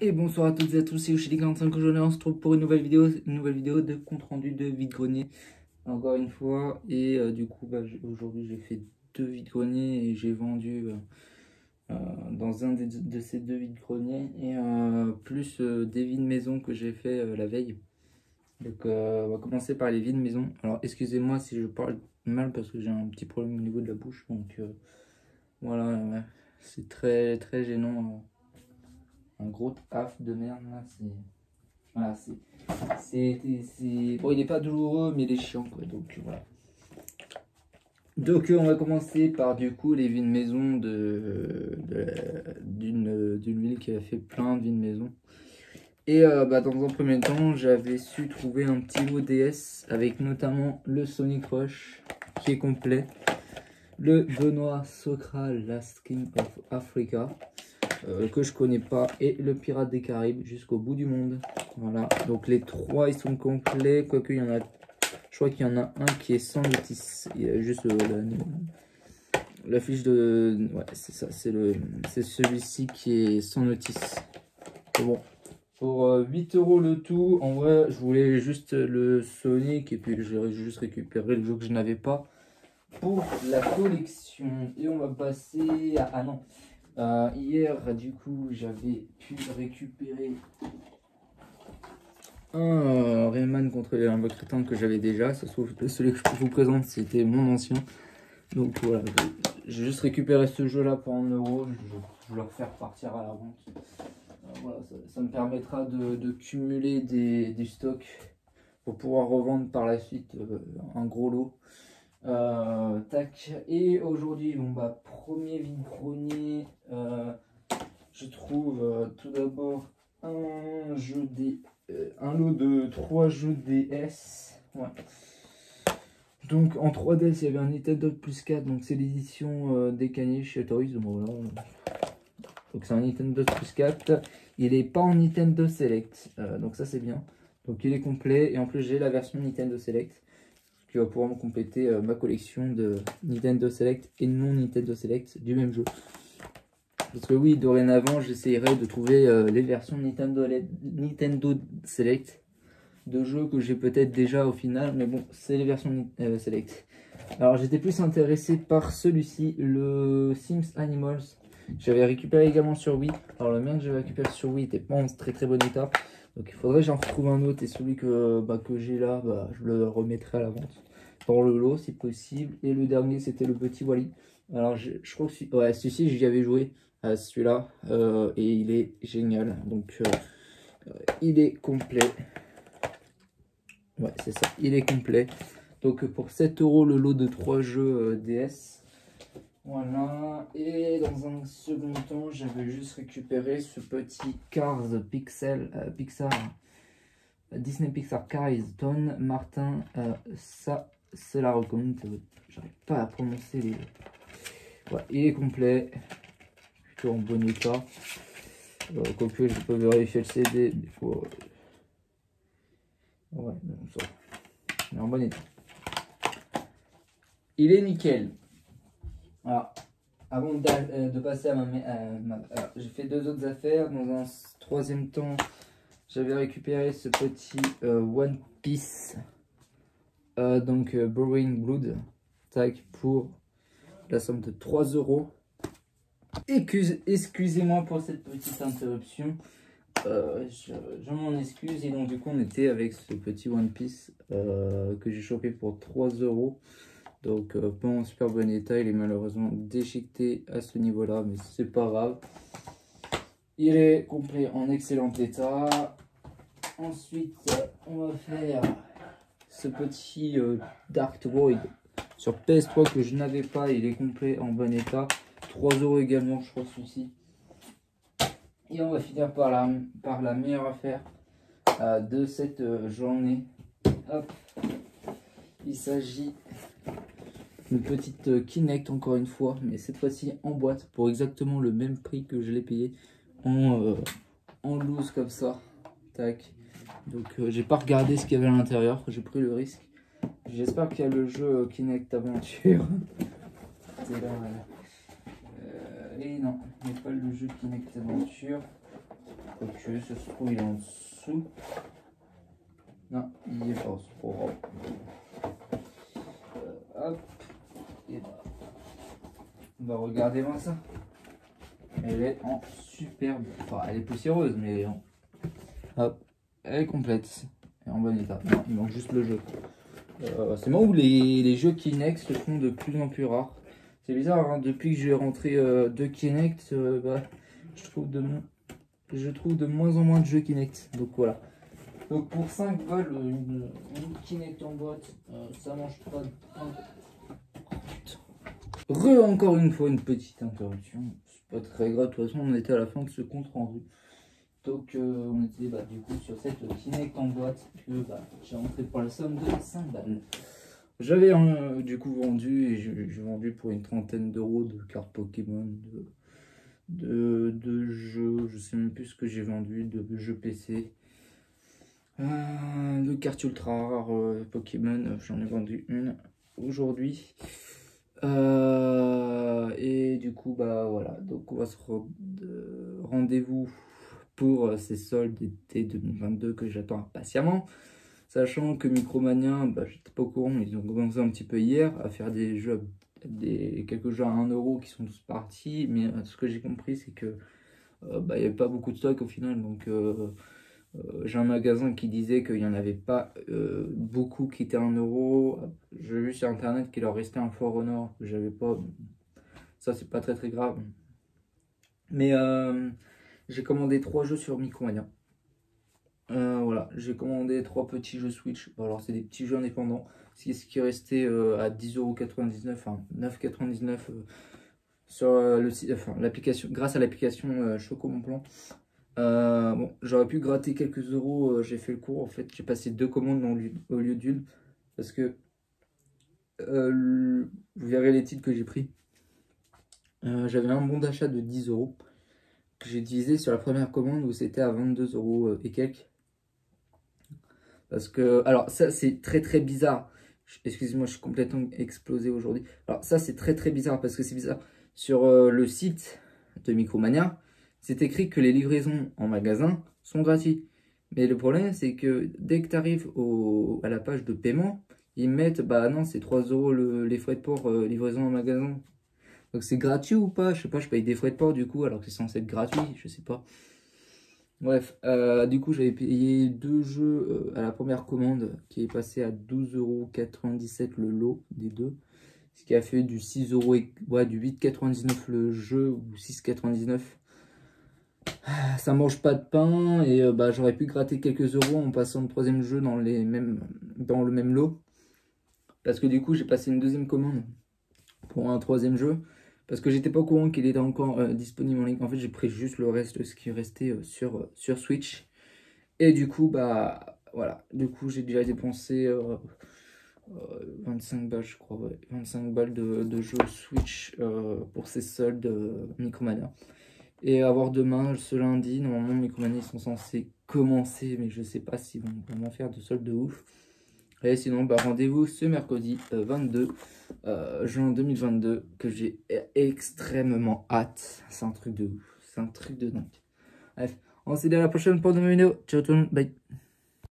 Et bonsoir à toutes et à tous, c'est Yoshidi45 aujourd'hui, on se retrouve pour une nouvelle vidéo de compte rendu de vide-grenier. Encore une fois, et du coup aujourd'hui j'ai fait 2 vide-greniers et j'ai vendu dans un de ces 2 vide-greniers et plus des vides-maison que j'ai fait la veille. Donc on va commencer par les vides-maison. Alors excusez-moi si je parle mal parce que j'ai un petit problème au niveau de la bouche, donc voilà, c'est très très gênant. Un gros taf de merde là, c'est... Voilà, bon, il n'est pas douloureux, mais il est chiant, quoi, donc voilà. Donc on va commencer par du coup les vides maison d'une ville qui a fait plein de vides maison. Et dans un premier temps, j'avais su trouver un petit lot DS avec notamment le Sonic Rush qui est complet, le Benoît Sokral Last King of Africa, que je connais pas, et le Pirate des Caraïbes jusqu'au bout du monde. Voilà, donc les trois ils sont complets, quoique il y en a, je crois qu'il y en a un qui est sans notice, il y a juste la fiche de, ouais c'est ça, c'est celui-ci qui est sans notice. Bon, pour 8 € le tout, en vrai je voulais juste le Sonic et puis j'ai juste récupéré le jeu que je n'avais pas pour la collection. Et on va passer à... Ah non, hier du coup j'avais pu récupérer un Rayman contre les Invoque-Crétins que j'avais déjà. Ça se trouve celui que je vous présente c'était mon ancien. Donc voilà, j'ai juste récupéré ce jeu là pour 1 €. Je vais le refaire partir à la vente. Voilà, ça me permettra de cumuler des stocks pour pouvoir revendre par la suite un gros lot. Tac, et aujourd'hui, bon premier vide-grenier, je trouve tout d'abord un lot de 3 jeux DS. Ouais. Donc en 3DS, il y avait un Nintendo Plus 4, donc c'est l'édition décalée chez Toys. Voilà. Donc c'est un Nintendo Plus 4. Il n'est pas en Nintendo Select, donc ça c'est bien. Donc il est complet, et en plus j'ai la version Nintendo Select qui va pouvoir me compléter ma collection de Nintendo Select et non Nintendo Select du même jeu. Parce que oui, dorénavant, j'essayerai de trouver les versions Nintendo Select de jeux que j'ai peut-être déjà au final, mais bon, c'est les versions Select. Alors j'étais plus intéressé par celui-ci, le Sims Animals. J'avais récupéré également sur Wii. Alors le mien que j'avais récupéré sur Wii n'était pas en très très bon état. Donc il faudrait que j'en retrouve un autre, et celui que j'ai là, je le remettrai à la vente dans le lot si possible. Et le dernier c'était le petit Wally. Alors je crois que celui-ci j'y avais joué à celui-là et il est génial. Donc il est complet. Ouais, c'est ça, il est complet. Donc pour 7 € le lot de 3 jeux DS. Voilà, et dans un second temps, j'avais juste récupéré ce petit Cars Pixar, Disney Pixar Cars Don Martin, ça c'est la recommande, j'arrive pas à prononcer les... Ouais, il est complet, plutôt en bon état, quoique je peux vérifier le CD, il faut... Ouais, non, ça, il est en bon état. Il est nickel. Alors, avant de passer à j'ai fait 2 autres affaires. Dans un troisième temps, j'avais récupéré ce petit One Piece, donc Brewing Blood, tac, pour la somme de 3 €. Excusez-moi pour cette petite interruption, je m'en excuse. Et donc du coup on était avec ce petit One Piece que j'ai chopé pour 3 €. Donc pas en super bon état, il est malheureusement déchiqueté à ce niveau là, mais c'est pas grave. Il est complet en excellent état. Ensuite on va faire ce petit Dark Void sur PS3 que je n'avais pas, il est complet en bon état. 3 € également, je crois, celui-ci. Et on va finir par la meilleure affaire de cette journée. Hop, il s'agit une petite Kinect, encore une fois, mais cette fois-ci en boîte pour exactement le même prix que je l'ai payé en loose comme ça. Tac. Donc j'ai pas regardé ce qu'il y avait à l'intérieur, j'ai pris le risque. J'espère qu'il y a le jeu Kinect Aventure. C'est là, et non, il n'y a pas le jeu Kinect Aventure. quoique, ça se trouve, il est en dessous. Non, il est pas, c'est pas grave. Hop, et bah, on va regarder moi ça. Elle est en superbe, enfin elle est poussiéreuse, mais hop, elle est complète, elle est en bon état. Non, il manque juste le jeu. C'est moi où les jeux Kinect se font de plus en plus rares. C'est bizarre, hein, depuis que j'ai rentré deux Kinect, bah, je trouve de moins en moins de jeux Kinect. Donc voilà. Donc pour 5 balles, une Kinect en boîte, ça mange pas de pain. Encore une fois, une petite interruption. C'est pas très grave, de toute façon, on était à la fin de ce compte rendu. Donc on était bah, du coup sur cette Kinect en boîte que bah, j'ai rentré pour la somme de 5 balles. J'avais du coup vendu et j'ai vendu pour une trentaine d'euros de cartes Pokémon, de jeux, je sais même plus ce que j'ai vendu, de jeux PC. De cartes ultra rares Pokémon, j'en ai vendu une aujourd'hui. Et du coup, bah voilà, donc on va se rendez-vous pour ces soldes d'été 2022 que j'attends impatiemment. Sachant que Micromania, bah, j'étais pas au courant, mais ils ont commencé un petit peu hier à faire des jeux, quelques jeux à 1 euro qui sont tous partis. Mais ce que j'ai compris, c'est que bah, il n'y avait pas beaucoup de stock au final. Donc j'ai un magasin qui disait qu'il n'y en avait pas beaucoup qui étaient à 1 euro. J'ai vu sur internet qu'il leur restait un For Honor que j'avais pas. Ça, c'est pas très grave. Mais j'ai commandé 3 jeux sur Micromania. Voilà, j'ai commandé 3 petits jeux Switch. Bon, alors, c'est des petits jeux indépendants. C'est ce qui est resté à 10,99 €, enfin 9,99 € sur le site, enfin, l'application, grâce à l'application Choco Mon Plan. Bon, j'aurais pu gratter quelques euros, j'ai fait le cours. En fait, j'ai passé 2 commandes au lieu d'une. Parce que vous verrez les titres que j'ai pris. J'avais un bon d'achat de 10 € que j'ai utilisé sur la première commande où c'était à 22 € et quelques. Parce que, alors ça c'est très bizarre. Excusez-moi, je suis complètement explosé aujourd'hui. Alors ça c'est très bizarre parce que c'est bizarre. Sur le site de Micromania, c'est écrit que les livraisons en magasin sont gratuites. Mais le problème c'est que dès que tu arrives à la page de paiement, ils mettent, bah non, c'est 3 € les frais de port livraison en magasin. Donc c'est gratuit ou pas? Je sais pas, je paye des frais de port du coup alors que c'est censé être gratuit, je sais pas. Bref, du coup j'avais payé 2 jeux à la première commande qui est passé à 12,97 € le lot des deux. Ce qui a fait du 6 € et ouais, du 8,99 € le jeu ou 6,99 €. Ça mange pas de pain et bah, j'aurais pu gratter quelques euros en passant le troisième jeu dans le même lot. Parce que du coup j'ai passé une deuxième commande pour un troisième jeu. Parce que j'étais pas au courant qu'il était encore disponible en ligne. En fait, j'ai pris juste le reste de ce qui restait sur Switch. Et du coup, bah voilà. Du coup, j'ai déjà dépensé 25 balles, je crois. Ouais, 25 balles de jeu Switch pour ces soldes Micromania. Et à voir demain, ce lundi, normalement, Micromania, ils sont censés commencer. Mais je sais pas s'ils vont vraiment faire de soldes de ouf. Et sinon, bah, rendez-vous ce mercredi 22 juin 2022 que j'ai extrêmement hâte. C'est un truc de ouf. C'est un truc de dingue. Bref, on se dit à la prochaine pour de nouvelles vidéos. Ciao tout le monde. Bye.